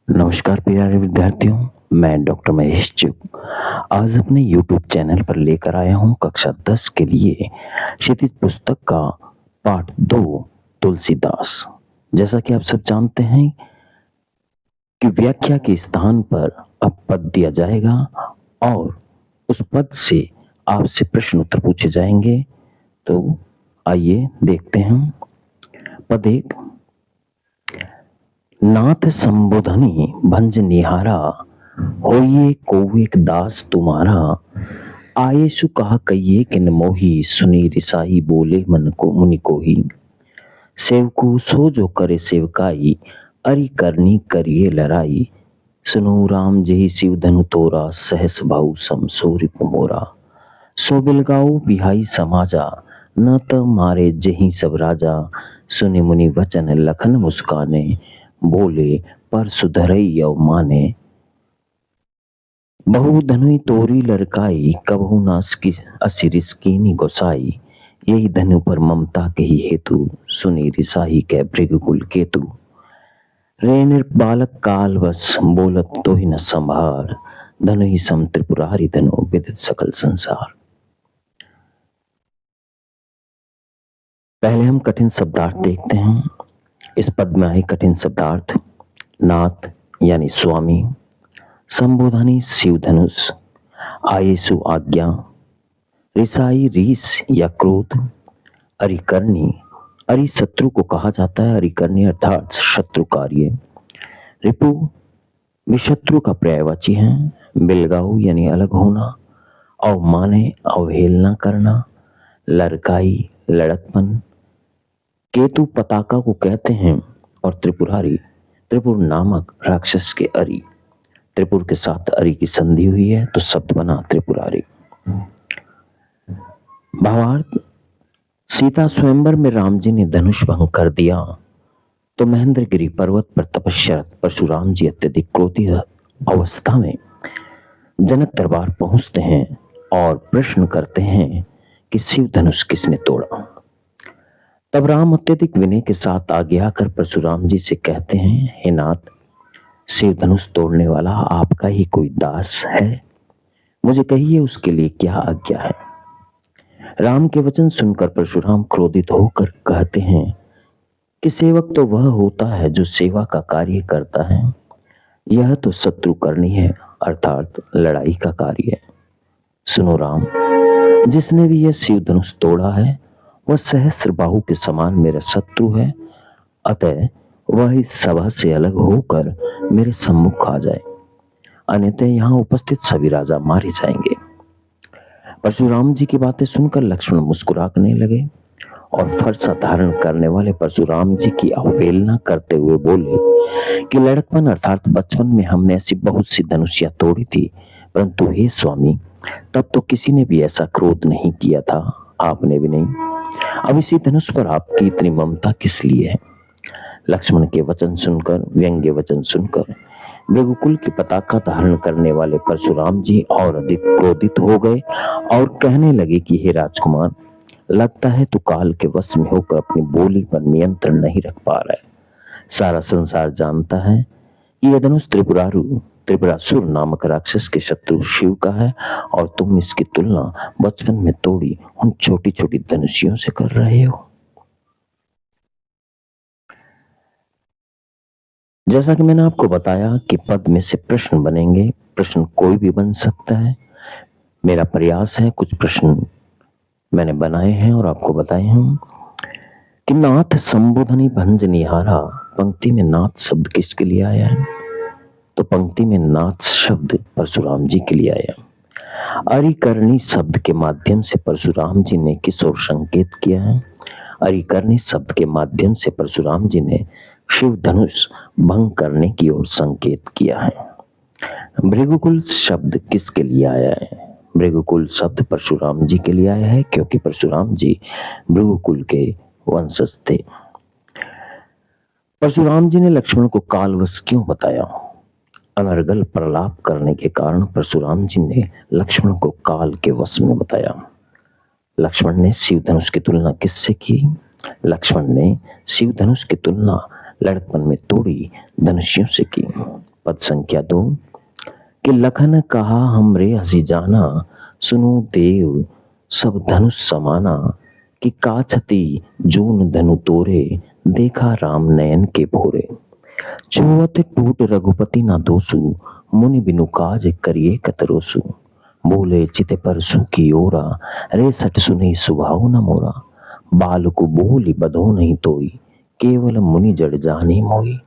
नमस्कार प्यारे विद्यार्थियों, मैं डॉक्टर महेश चुग आज अपने YouTube चैनल पर लेकर आया हूँ कक्षा 10 के लिए क्षितिज पुस्तक का पाठ 2 तुलसीदास। जैसा कि आप सब जानते हैं कि व्याख्या के स्थान पर अब पद दिया जाएगा और उस पद से आपसे प्रश्न उत्तर पूछे जाएंगे। तो आइए देखते हैं। पद 1, नाथ संबोधनी भंज निहारा, होइए को एक दास तुम्हारा। आये सु कहा कहिए किन मोही, सुनी रिसाई बोले मन को मुनि को ही। सेवकु सो जो करे सेवकाई, अरि करनी करिए लड़ाई। सुनो राम जही शिव धनु तोरा, सहस भाऊ सम सो रिपु मोरा। सो बिलगाओ बिहाई समाजा, न त मारे जही सब राजा। सुनि मुनि वचन लखन मुस्काने, बोले पर सुधरई यव माने। बहु धनुई तोरी लड़काई, कबहु नास की असिरिस कीनी गोसाई। यही धनु पर ममता के ही हेतु, सुनी रिसाही कै भृगुकुल केतु। रे बालक काल बस बोलत तो ही न संभार, धनु ही सम त्रिपुरारी धनु विदित सकल संसार। पहले हम कठिन शब्दार्थ देखते हैं। इस पद में आए कठिन शब्दार्थ: नाथ यानी स्वामी, संबोधनी शिव धनुष, आयेसु आज्ञा, रिसाई रीस या क्रोध, अरिकर्णी, अरि शत्रु को कहा जाता है, अरिकर्णी अर्थात शत्रु कार्य। रिपु विशत्रु का पर्यायवाची है। बिलगाऊ यानी अलग होना, अवमाने अवहेलना करना, लड़काई लड़कपन। केतु पताका को कहते हैं और त्रिपुरारी त्रिपुर नामक राक्षस के अरि। त्रिपुर के साथ अरि की संधि हुई है तो शब्द बना त्रिपुरारी। भावार्थ: सीता स्वयंवर में राम जी ने धनुष भंग कर दिया तो महेंद्रगिरी पर्वत पर तपस्यारत परशुराम जी अत्यधिक क्रोधी अवस्था में जनक दरबार पहुंचते हैं और प्रश्न करते हैं कि शिव धनुष किसने तोड़ा। तब राम अत्यधिक विनय के साथ आगे आकर परशुराम जी से कहते हैं, हे नाथ, शिव धनुष तोड़ने वाला आपका ही कोई दास है, मुझे कहिए उसके लिए क्या आज्ञा है। राम के वचन सुनकर परशुराम क्रोधित होकर कहते हैं कि सेवक तो वह होता है जो सेवा का कार्य करता है, यह तो शत्रु करनी है अर्थात लड़ाई का कार्य है। सुनो राम, जिसने भी यह शिव धनुष तोड़ा है वह सहस्र बाहु के समान मेरा शत्रु है, अतः वह इस सभा से अलग होकर मेरे सम्मुख आ जाए, अन्यथा यहाँ उपस्थित सभी राजा मारे जाएंगे। परशुराम जी की बातें सुनकर लक्ष्मण मुस्कुराने लगे और फरसा धारण करने वाले परशुराम जी की अवहेलना करते हुए बोले कि लड़कपन अर्थात बचपन में हमने ऐसी बहुत सी धनुषियां तोड़ी थी, परंतु हे स्वामी, तब तो किसी ने भी ऐसा क्रोध नहीं किया था, आपने भी नहीं। अब इसी धनुष पर आपकी इतनी ममता किस लिए है। लक्ष्मण के वचन सुनकर, व्यंग्य वचन सुनकर भृगुकुल की पताका धारण करने वाले परशुराम जी और अधिक क्रोधित हो गए और कहने लगे कि हे राजकुमार, लगता है तू काल के वश में होकर अपनी बोली पर नियंत्रण नहीं रख पा रहा है। सारा संसार जानता है कि यह धनुष त्रिपुरासुर नामक राक्षस के शत्रु शिव का है और तुम इसकी तुलना बचपन में तोड़ी उन छोटी छोटी धनुषियों से कर रहे हो। जैसा कि मैंने आपको बताया कि पद में से प्रश्न बनेंगे। प्रश्न कोई भी बन सकता है। मेरा प्रयास है कुछ प्रश्न मैंने बनाए हैं और आपको बताए हैं कि नाथ संबोधनी भंज निहारा, पंक्ति में नाथ शब्द किसके लिए आया है? तो पंक्ति में नाथ शब्द परशुराम जी के लिए आया। अरिकर्णी शब्द के माध्यम से परशुराम जी ने किस ओर संकेत किया है? अरिकर्णी शब्द के माध्यम से परशुराम जी ने शिव धनुष भंग करने की ओर संकेत किया है। भृगुकुल शब्द किसके लिए आया है? भृगुकुल शब्द परशुराम जी के लिए आया है क्योंकि परशुराम जी भृगुकुल के वंशज थे। परशुराम जी ने लक्ष्मण को कालवश क्यों बताया? अनर्गल प्रलाप करने के कारण परशुराम जी ने लक्ष्मण को काल के वश में बताया। लक्ष्मण ने शिव धनुष की तुलना किससे की? लक्ष्मण ने शिव धनुष की तुलना लड़कपन में तोड़ी धनुषियों से की। पद संख्या 2 कि लखन कहा हमरे हसी जाना, सुनो देव सब धनुष समाना, कि काछती जून धनु तोरे, देखा राम नयन के भोरे। चुवत टूट रघुपति ना दोसु, मुनि बिनु काज करिए कतरोसु। बोले चित पर सुखी ओरा, रे सट सुनी सुभाव न मोरा। बाल को बोली बधो नहीं तोई, केवल मुनि जड़ जानी मोई।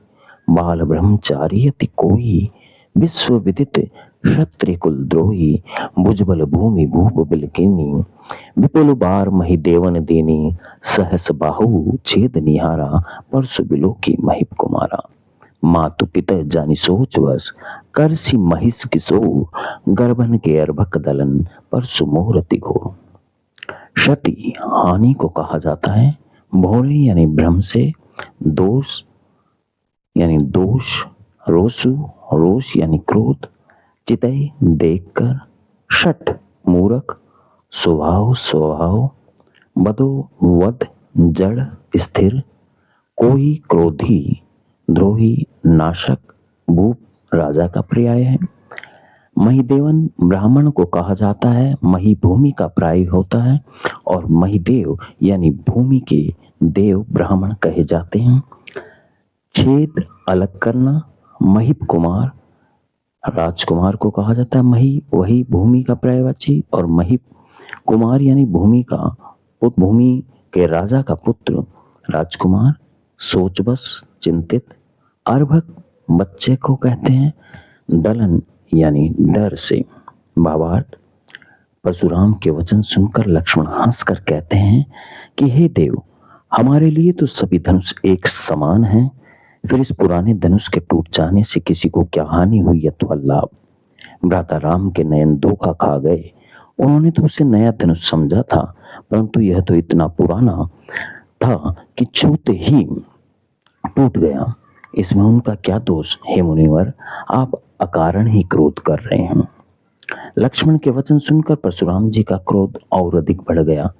बाल ब्रह्मचारी अति कोई, विश्व विदित क्षत्रिय कुल द्रोही। भुजबल भूमि भूप बिलकिनी, विपुल बार मही देवन देनी। सहस बाहु छेद निहारा, परसु बिलो की महिप कुमारा। मातु पिता जानी सोच वस, करसी महिष किशोर। गर्भन के अर्भक दलन, परसु मोहरति घोर। क्षति हानि को कहा जाता है, भोरे यानी भ्रम से, दोष यानी दोष, रोसु रोष यानी क्रोध, चितय देखकर, षट मूरख, स्वभाव स्वभाव, बदो वध जड़ स्थिर, कोई क्रोधी, द्रोही नाशक, भूप राजा का पर्याय है। महिदेवन ब्राह्मण को कहा जाता है, मही भूमि का पर्याय होता है और महिदेव यानी भूमि के देव ब्राह्मण कहे जाते हैं। छेद अलग करना, महिप कुमार राजकुमार को कहा जाता है, मही वही भूमि का पर्यायवाची और महिप कुमार यानी भूमि का पुत्र, भूमि के राजा का पुत्र राजकुमार। सोचबस चिंतित, अर्भक बच्चे को कहते हैं, दलन यानी डर से। भावार्थ, परशुराम के वचन सुनकर लक्ष्मण हंसकर कहते हैं कि हे देव, हमारे लिए तो सभी धनुष एक समान हैं, फिर इस पुराने धनुष के टूट जाने से किसी को क्या हानि हुई अथवा लाभ। भ्राता राम के नयन धोखा खा गए, उन्होंने तो उसे नया धनुष समझा था, परंतु यह तो इतना पुराना था कि छूते ही टूट गया। इसमें उनका क्या दोष। हे मुनिवर, आप अकारण ही क्रोध कर रहे हैं। लक्ष्मण के वचन सुनकर परशुराम जी का क्रोध और अधिक बढ़ गया।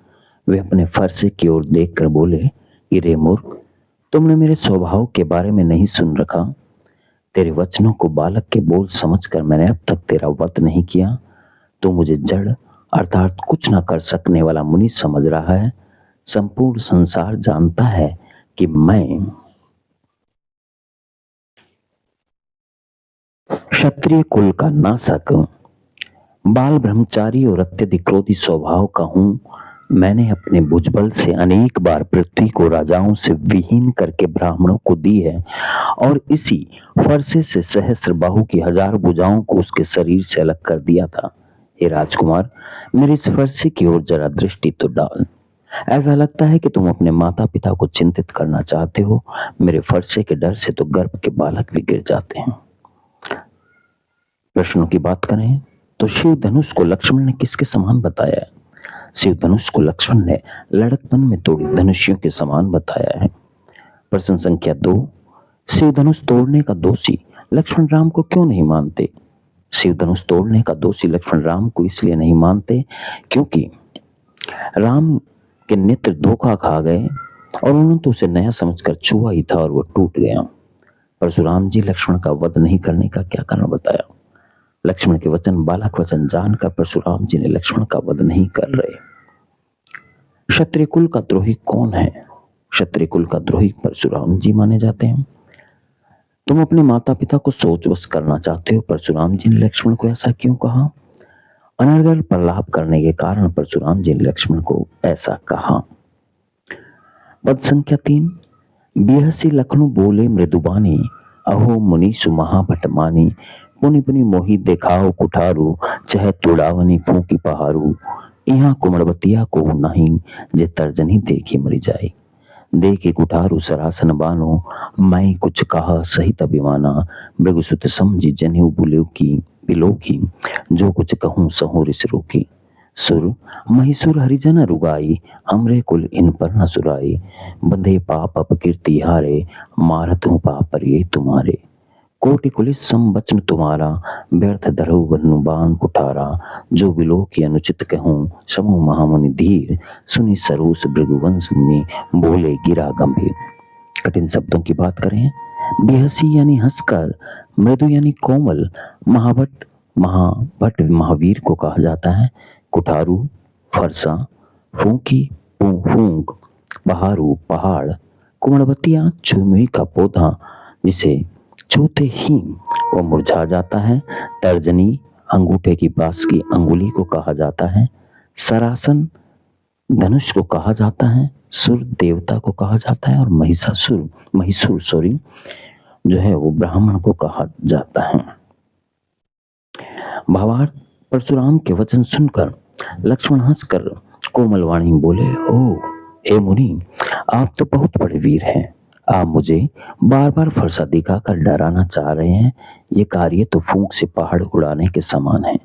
वे अपने फरसे की ओर देखकर बोले कि रे मूर्ख, तुमने मेरे स्वभाव के बारे में नहीं सुन रखा। तेरे वचनों को बालक के बोल समझकर मैंने अब तक तेरा वध नहीं किया। तू मुझे जड़ अर्थात कुछ न कर सकने वाला मुनि समझ रहा है। संपूर्ण संसार जानता है कि मैं क्षत्रिय कुल का नाशक, बाल ब्रह्मचारी और अत्यधिक क्रोधी स्वभाव का हूं। मैंने अपने भुजबल से अनेक बार पृथ्वी को राजाओं से विहीन करके ब्राह्मणों को दी है और इसी फरसे से सहस्र बाहु की 1000 भुजाओं को उसके शरीर से अलग कर दिया था। हे राजकुमार, मेरे इस फरसे की ओर जरा दृष्टि तो डाल। ऐसा लगता है कि तुम अपने माता पिता को चिंतित करना चाहते हो। मेरे फरसे के डर से तो गर्भ के बालक भी गिर जाते हैं। प्रश्नों की बात करें तो शिव धनुष को लक्ष्मण ने किसके समान बताया है? शिव धनुष को लक्ष्मण ने लड़कपन में तोड़ी धनुषियों के समान बताया है। प्रश्न संख्या 2, शिव धनुष तोड़ने का दोषी लक्ष्मण राम को क्यों नहीं मानते? शिव धनुष तोड़ने का दोषी लक्ष्मण राम को इसलिए नहीं मानते क्योंकि राम के नेत्र धोखा खा गए और उन्होंने तो उसे नया समझकर छुआ ही था और वो टूट गया। परशुराम जी लक्ष्मण का वध नहीं करने का क्या कारण बताया? लक्ष्मण के वचन बालक वचन जानकर परशुराम जी ने लक्ष्मण का वध नहीं कर रहे। क्षत्रिय कुल का द्रोही कौन है? क्षत्रिय कुल का द्रोही परशुराम जी माने जाते हैं। तुम अपने माता पिता को सोचवश करना चाहते हो। परशुराम जी ने लक्ष्मण को ऐसा क्यों कहा? अनर्गल प्रलाप करने के कारण परशुराम जी ने लक्ष्मण को ऐसा कहा। पद संख्या 3, बिहसी लखनु बोले मृदुबानी, अहो मुनीषु महाभट मानी। पुनि पुनि मोहि देखाओ कुठारू, चह तुड़ावनी फूकी पहारू। यहाँ कुमड़बतिया को नहीं, जे तर्जनी देखी मरी जाई। देखे कुठारू सरासन बानो, मैं कुछ कहा सहित अभिमाना। मृगसुत समझी जनेऊ बुलेऊ की बिलो की, जो कुछ कहूँ सहु रिस रोकी। सुर महिसुर हरिजन रुगाई, हमरे कुल इन पर न सुराई। बंधे पाप अपकीर्ति हारे, मारत हूँ पाप पर ये तुम्हारे। कोटि कुलिस सम बचन तुम्हारा, व्यर्थ धरऊ बन्नु बाण कुठारा। जो बिलो की अनुचित कहूँ, समूह महामुनि धीर। सुनी सरूस भृगुवंश में, बोले गिरा गंभीर। कठिन शब्दों की बात करें बेहसी यानी हंसकर, मृदु यानी कोमल, महाभट महावीर को कहा जाता है। कुठारू फरसा, फूंकी फूंक, बहारू पहाड़, कुमड़बतिया चुमुई का पौधा जिसे छूते ही वो मुरझा जाता है। तर्जनी अंगूठे की पास की अंगुली को कहा जाता है। सरासन धनुष को कहा जाता है। सुर देवता को कहा जाता है और महिषुर जो है वो ब्राह्मण को कहा जाता है। भावार्थ, परशुराम के वचन सुनकर लक्ष्मण हंसकर कोमल वाणी बोले, ओ हे मुनि, आप तो बहुत बड़े वीर हैं। आप मुझे बार बार फरसा दिखाकर डराना चाह रहे हैं। ये कार्य तो फूंक से पहाड़ उड़ाने के समान है।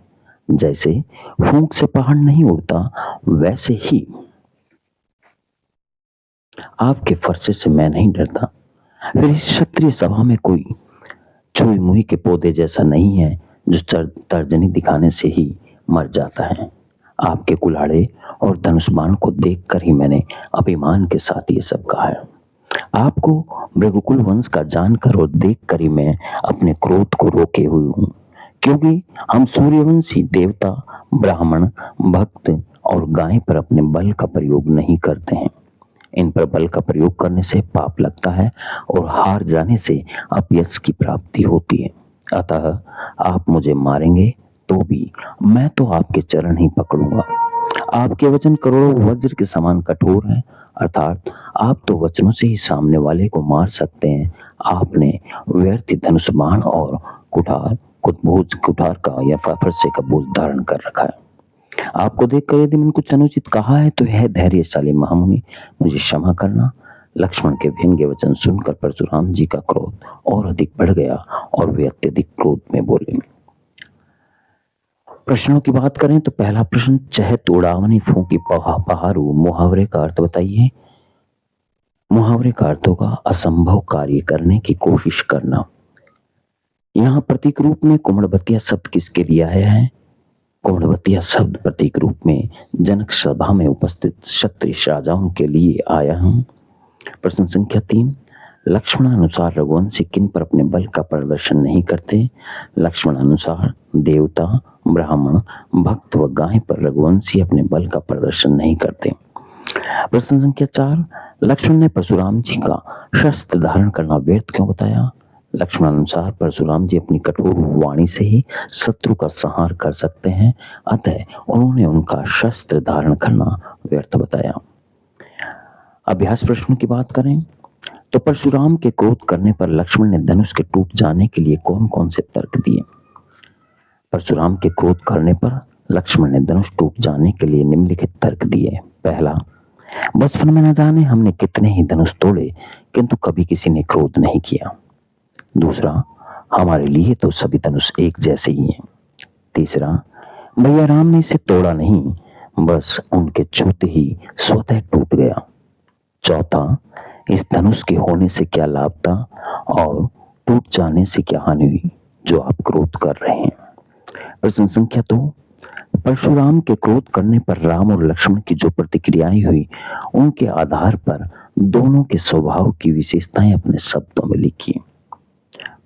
जैसे फूंक से पहाड़ नहीं उड़ता, वैसे ही आपके फरसे से मैं नहीं डरता। फिर इस क्षत्रिय सभा में कोई छुई मुई के पौधे जैसा नहीं है जो तर्जनी दिखाने से ही मर जाता है। आपके कुल्हाड़े और धनुष बाण को देखकर ही मैंने अभिमान के साथ ये सब कहा है। आपको भृगुकुल वंश का जानकर और देखकर ही मैं अपने क्रोध को रोके हुए हूँ, क्योंकि हम सूर्यवंशी देवता, ब्राह्मण, भक्त और गाय पर अपने बल का प्रयोग नहीं करते हैं। इन पर बल का प्रयोग करने से पाप लगता है और हार जाने से अपयश की प्राप्ति होती है। अतः आप मुझे मारेंगे तो भी मैं तो आपके चरण ही पकड़ूंगा। आपके वचन करोड़ों वज्र के समान कठोर हैं, अर्थात आप तो वचनों से ही सामने वाले को मार सकते हैं। आपने व्यर्थ धनुष बाण और कुठार का या फरसे का बोझ धारण कर रखा है। आपको देखकर यदि मैंने कुछ अनुचित कहा है तो यह धैर्यशाली महामुनि मुझे क्षमा करना। लक्ष्मण के व्यंग्य वचन सुनकर परशुराम जी का क्रोध और अधिक बढ़ गया और वे अत्यधिक क्रोध में बोले। प्रश्नों की बात करें तो पहला प्रश्न, चहत उड़ावनी फूंकी पहारू, मुहावरे का अर्थ बताइए। मुहावरे का अर्थ होगा असंभव कार्य करने की कोशिश करना। यहाँ प्रतीक रूप में कुमड़बतिया शब्द किसके लिए आया है? कुमड़बतिया शब्द प्रतीक रूप में जनक सभा में उपस्थित क्षत्रिय राजाओं के लिए आया है। प्रश्न संख्या 3, लक्ष्मणानुसार रघुवंशी किन पर अपने बल का प्रदर्शन नहीं करते? लक्ष्मणानुसार देवता, ब्राह्मण, भक्त व गाय पर रघुवंशी अपने बल का प्रदर्शन नहीं करते। प्रश्न संख्या 4, लक्ष्मण ने परशुराम जी का शस्त्र धारण करना व्यर्थ क्यों बताया? लक्ष्मणानुसार परशुराम जी अपनी कठोर वाणी से ही शत्रु का संहार कर सकते हैं, अतः उन्होंने उनका शस्त्र धारण करना व्यर्थ बताया। अभ्यास प्रश्नों की बात करें तो परशुराम के क्रोध करने पर लक्ष्मण ने धनुष के टूट जाने के लिए कौन कौन से तर्क दिए? परशुराम के क्रोध करने पर लक्ष्मण ने धनुष टूट जाने के लिए निम्नलिखित तर्क दिए। पहला, बचपन में न जाने हमने कितने ही धनुष तोड़े किंतु कभी किसी ने क्रोध नहीं किया। दूसरा, हमारे लिए तो सभी धनुष एक जैसे ही हैं। तीसरा, भैया राम ने इसे तोड़ा नहीं, बस उनके छूते ही स्वतः टूट गया। चौथा, इस धनुष के होने से क्या लाभ था और टूट जाने से क्या हानि हुई जो आप क्रोध कर रहे हैं? प्रश्न संख्या 2, परशुराम के क्रोध करने पर राम और लक्ष्मण की जो प्रतिक्रियाएं हुई उनके आधार पर दोनों के स्वभाव की विशेषताएं अपने शब्दों में लिखिए।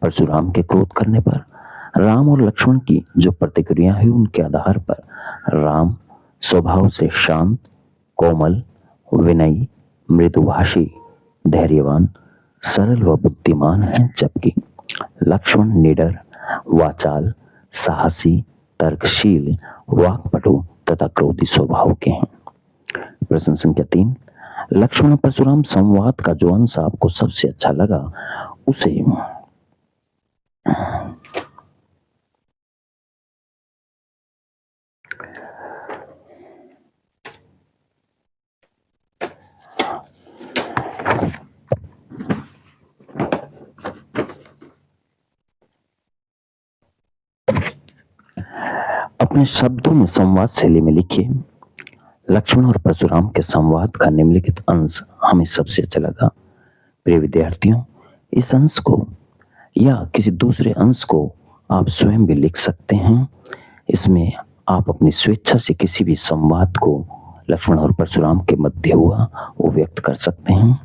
परशुराम के क्रोध करने पर राम और लक्ष्मण की जो प्रतिक्रिया हुई उनके आधार पर राम स्वभाव से शांत, कोमल, विनयी, मृदुभाषी, धैर्यवान, सरल व बुद्धिमान हैं, जबकि लक्ष्मण निडर, वाचाल, साहसी, तर्कशील, वाक्पटु तथा क्रोधी स्वभाव के हैं। प्रश्न संख्या 3, लक्ष्मण परशुराम संवाद का जो अंश आपको सबसे अच्छा लगा उसे अपने शब्दों में संवाद शैली में लिखिए। लक्ष्मण और परशुराम के संवाद का निम्नलिखित अंश हमें सबसे अच्छा लगा। प्रिय विद्यार्थियों, इस अंश को या किसी दूसरे अंश को आप स्वयं भी लिख सकते हैं। इसमें आप अपनी स्वेच्छा से किसी भी संवाद को लक्ष्मण और परशुराम के मध्य हुआ वो व्यक्त कर सकते हैं।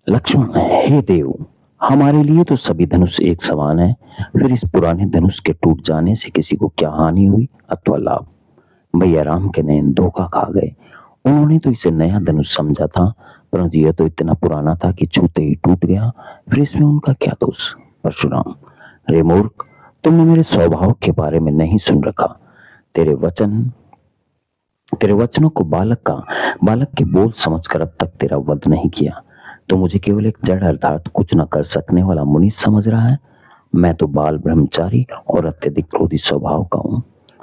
लक्ष्मण, हे देव, हमारे लिए तो सभी धनुष एक समान है, फिर इस पुराने धनुष के टूट जाने से किसी को क्या हानि हुई अथवा लाभ? भैया राम के नयन धोखा खा गए। उन्होंने तो इसे नया धनुष समझा था, परंतु यह तो इतना पुराना था कि छूते ही टूट गया, फिर इसमें उनका क्या दोष? परशुराम, रे मूर्ख, तुमने मेरे स्वभाव के बारे में नहीं सुन रखा। तेरे वचनों को बालक के बोल समझकर अब तक तेरा वध नहीं किया। तो मुझे केवल एक जड़ अर्थात कुछ न कर सकने वाला मुनि समझ रहा है। मैं तो बाल ब्रह्मचारी और अत्यधिक क्रोधी स्वभाव का हूँ।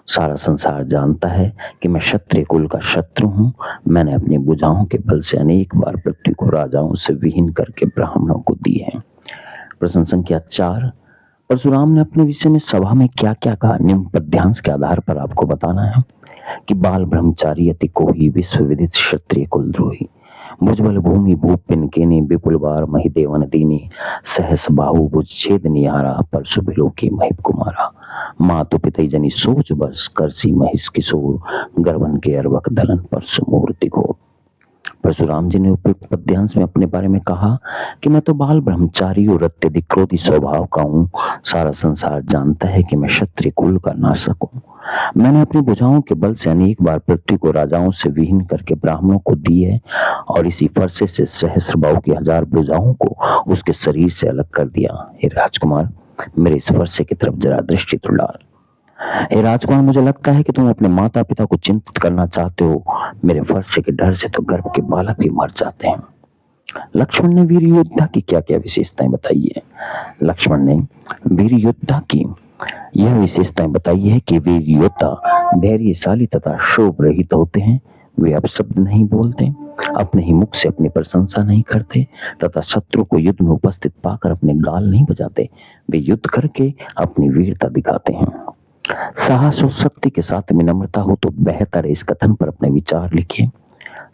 सारा संसार जानता है कि मैं क्षत्रिय कुल का शत्रु हूँ। मैंने अपनी भुजाओं के बल से अनेक बार पृथ्वी को राजाओं से विहीन करके ब्राह्मणों को दी है। प्रश्न संख्या 4। परशुराम ने अपने विषय में सभा में क्या क्या कहा, निम्न पद्यांश के आधार पर आपको बताना है कि बाल ब्रह्मचारी अति कोही विश्व विदित क्षत्रिय कुलद्रोही, भुजबल भूमि भूप पिनकेनी विपुल बार महिदेवन दीनी, सहस बाहु भुज छेद निहारा परशु बिलो की महिप कुमारा, मातु पितई जनी सोच बस करसी महिष किशोर, गर्भन के अर्वक दलन परशु मूर्ति घोर। परशुराम जी ने उपयुक्त पद्यांश में अपने बारे में कहा कि मैं तो बाल ब्रह्मचारी और अत्यधिक क्रोधी स्वभाव का हूँ। सारा संसार जानता है कि मैं क्षत्रिय कुल का नाशक हूँ। मैंने अपनी भुजाओं के बल से अनेक बार पृथ्वी को राजाओं से विहीन करके ब्राह्मणों को दी है, और इसी फरसे से सहस्त्रबाहु की 1000 भुजाओं को उसके शरीर से अलग कर दिया। हे राजकुमार, मेरे इस फरसे की तरफ जरा दृष्टि तो डाल। हे राजकुमार, मुझे लगता है कि तुम अपने माता पिता को चिंतित करना चाहते हो। मेरे फरसे के डर से तो गर्भ के बालक भी मर जाते हैं। लक्ष्मण ने वीर योद्धा की क्या क्या विशेषताएं बताई है? लक्ष्मण ने वीर योद्धा की यह विशेषताएं बताई है कि वीर योद्धा धैर्यशाली तथा क्षोभ रहित होते हैं। वे अपशब्द नहीं बोलते, अपने ही मुख से अपनी प्रशंसा नहीं करते तथा शत्रु को युद्ध में उपस्थित पाकर अपने गाल नहीं बजाते। वे युद्ध करके अपनी वीरता दिखाते हैं। साहस और शक्ति के साथ विनम्रता हो तो बेहतर है। इस कथन पर अपने विचार लिखिए।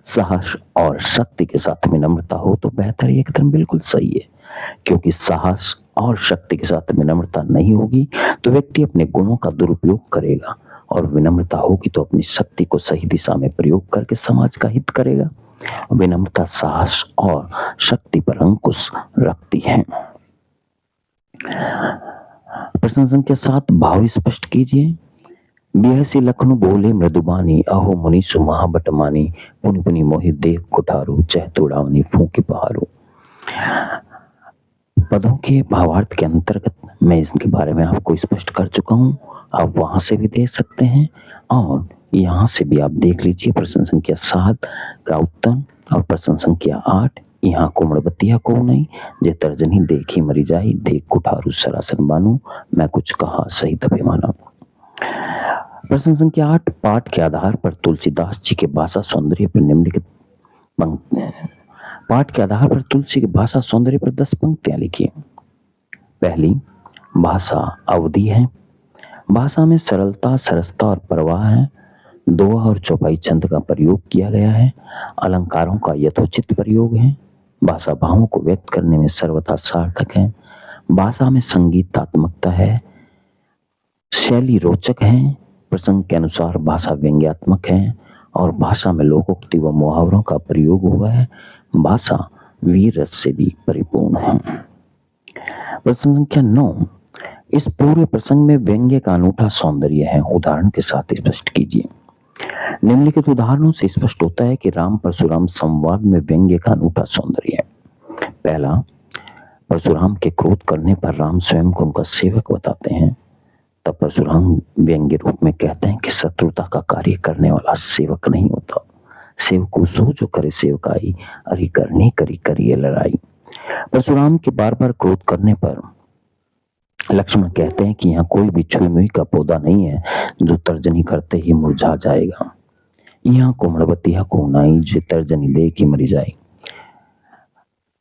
साहस और शक्ति के साथ विनम्रता हो तो बेहतर है। ये कथन बिल्कुल सही है, क्योंकि साहस और शक्ति के साथ विनम्रता नहीं होगी तो व्यक्ति अपने गुणों का दुरुपयोग करेगा, और विनम्रता होगी तो अपनी शक्ति को सही दिशा में प्रयोग करके समाज का हित करेगा। विनम्रता साहस और शक्ति पर अंकुश रखती है। प्रश्न संख्या 7, भाव स्पष्ट कीजिए। बिहसी लखनु बोले मृदुबानी, अहो मुनि सुमहा मानी, पुनि पुनि मोहि देख कुठारू, चह तोड़ावनी फूंके पहारू। पदों के भावार्थ के अंतर्गत मैं इसके बारे में आपको स्पष्ट कर चुका हूं। आप वहां से भी देख सकते हैं और यहाँ से भी आप देख लीजिए। प्रश्न संख्या 7 का उत्तर और प्रश्न संख्या 8, यहाँ कोमड़बतिया को नहीं जे तर्जनी देखी मरी जाई, देख कुठारू सरासन बानू, मैं कुछ कहा सही तभी माना। प्रश्न संख्या 8, पाठ के आधार पर तुलसीदास जी के भाषा सौंदर्य पर निम्नलिखित पाठ के आधार पर तुलसी के भाषा सौंदर्य पर 10 पंक्तियां लिखिए। पहली, भाषा अवधि है। भाषा में सरलता, सरसता और परवाह है। दोहा और चौपाई छंद का प्रयोग किया गया है। अलंकारों का यथोचित प्रयोग है। भाषा भावों को व्यक्त करने में सर्वथा सार्थक है। भाषा में संगीतात्मकता है। शैली रोचक है। प्रसंग के अनुसार भाषा व्यंग्यात्मक है और भाषा में लोकोक्ति व मुहावरों का प्रयोग हुआ है। भाषा वीर रस से भी परिपूर्ण है। प्रश्न संख्या 9, इस पूरे प्रसंग में व्यंग्य का अनूठा सौंदर्य है। उदाहरण के साथ स्पष्ट कीजिए। निम्नलिखित उदाहरणों से स्पष्ट होता है कि राम परशुराम संवाद में व्यंग्य का अनूठा सौंदर्य है। पहला, परशुराम के क्रोध करने पर राम स्वयं को उनका सेवक बताते हैं। तब परशुराम व्यंग्य रूप में कहते हैं कि शत्रुता का कार्य करने वाला सेवक नहीं होता, सेवक सो जो करे सेवकाई, अरि करनी करी करिए लड़ाई। परशुराम के बार बार क्रोध करने पर लक्ष्मण कहते हैं कि यहाँ कोई भी छुई मुई का पौधा नहीं है जो तर्जनी करते ही मुरझा जाएगा। यहाँ कोमड़बतिया को नाई जो तर्जनी दे की मरी जाए।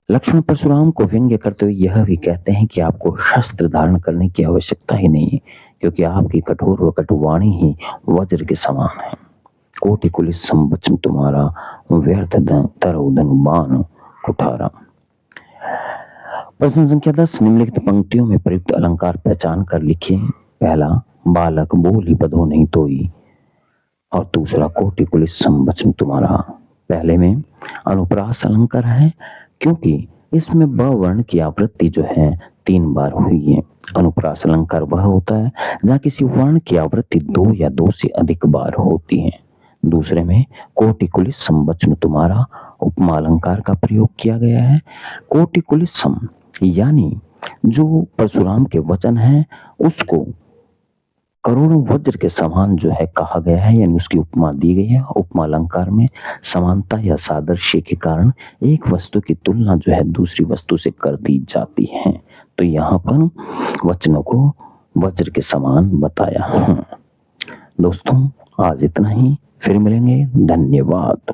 लक्ष्मण परशुराम को व्यंग्य करते हुए यह भी कहते हैं कि आपको शस्त्र धारण करने की आवश्यकता ही नहीं है, क्योंकि आपकी कठोर व कटुवाणी ही वज्र के समान है। कोटि कुलिस संवचन तुम्हारा, व्यर्थ तरौ धनुबाण कुठारा। प्रश्न संख्या 10, निम्नलिखित पंक्तियों में प्रयुक्त अलंकार पहचान कर लिखिए। पहला, बालक बोली बधो नहीं तोई, और दूसरा, कोटि कुलिस संवचन तुम्हारा। पहले में अनुप्रास अलंकार है, क्योंकि इसमें ब वर्ण की आवृत्ति जो है 3 बार हुई है। अनुप्रास अलंकार वह होता है जहाँ किसी वर्ण की आवृत्ति 2 या 2 से अधिक बार होती है। दूसरे में कोटिकुलिसम वचन तुम्हारा उपमा अलंकार का प्रयोग किया गया है। कोटिकुलिसम यानी जो परशुराम के वचन हैं उसको करोड़ों वज्र के समान जो है कहा गया है, यानी उसकी उपमा दी गई है। उपमा अलंकार में समानता या सादृश्य के कारण एक वस्तु की तुलना जो है दूसरी वस्तु से कर दी जाती है। तो यहाँ पर वचनों को वज्र के समान बताया है। दोस्तों आज इतना ही, फिर मिलेंगे, धन्यवाद।